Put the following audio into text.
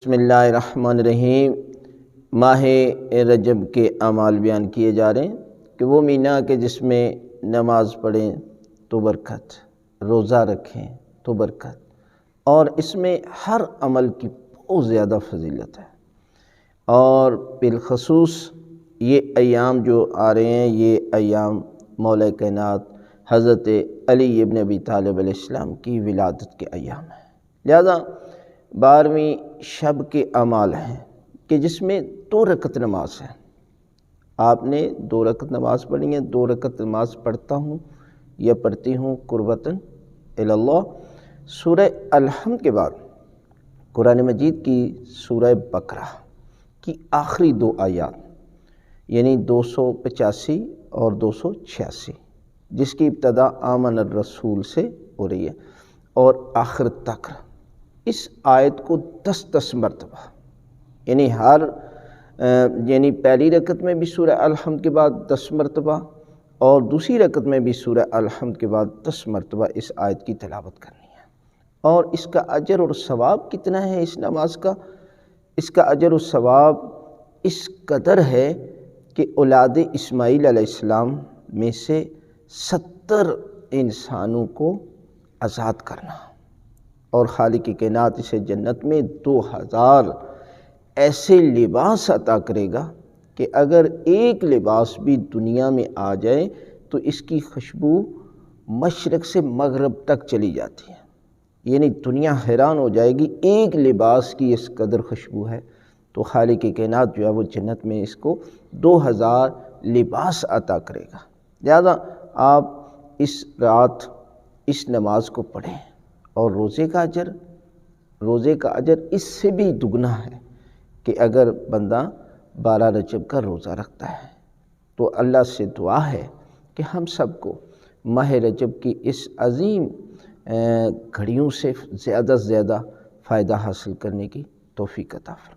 بسم اللہ الرحمن الرحیم۔ ماہ رجب کے اعمال بیان کیے جا رہے ہیں کہ وہ مہینہ کہ جس میں نماز پڑھیں تو برکت، روزہ رکھیں تو برکت، اور اس میں ہر عمل کی بہت زیادہ فضیلت ہے۔ اور بالخصوص یہ ایام جو آ رہے ہیں یہ ایام مولا کائنات حضرت علی ابن ابی طالب علیہ السلام کی ولادت کے ایام ہیں، لہذا 12ویں شب کے اعمال ہیں کہ جس میں 2 رکعت نماز ہے۔ آپ نے 2 رکعت نماز پڑھی ہے۔ 2 رکعت نماز پڑھتا ہوں یا پڑھتی ہوں قربتاً اللہ۔ سورہ الحمد کے بعد قرآن مجید کی سورہ بقرہ کی آخری 2 آیات یعنی 285 اور 286 جس کی ابتدا آمن الرسول سے ہو رہی ہے اور آخر تک اس آیت کو 10 مرتبہ یعنی پہلی رکعت میں بھی سورہ الحمد کے بعد 10 مرتبہ اور دوسری رکعت میں بھی سورہ الحمد کے بعد 10 مرتبہ اس آیت کی تلاوت کرنی ہے۔ اور اس کا اجر اور ثواب کتنا ہے اس نماز کا؟ اس کا اجر و ثواب اس قدر ہے کہ اولاد اسماعیل علیہ السلام میں سے 70 انسانوں کو آزاد کرنا، اور خالق کائنات اسے جنت میں 2000 ایسے لباس عطا کرے گا کہ اگر ایک لباس بھی دنیا میں آ جائے تو اس کی خوشبو مشرق سے مغرب تک چلی جاتی ہے، یعنی دنیا حیران ہو جائے گی ایک لباس کی اس قدر خوشبو ہے۔ تو خالق کائنات جو ہے وہ جنت میں اس کو 2000 لباس عطا کرے گا، لہذا آپ اس رات اس نماز کو پڑھیں۔ اور روزے کا اجر اس سے بھی دگنا ہے کہ اگر بندہ 12 رجب کا روزہ رکھتا ہے تو اللہ سے دعا ہے کہ ہم سب کو ماہ رجب کی اس عظیم گھڑیوں سے زیادہ سے زیادہ فائدہ حاصل کرنے کی توفیق عطا فرمائے۔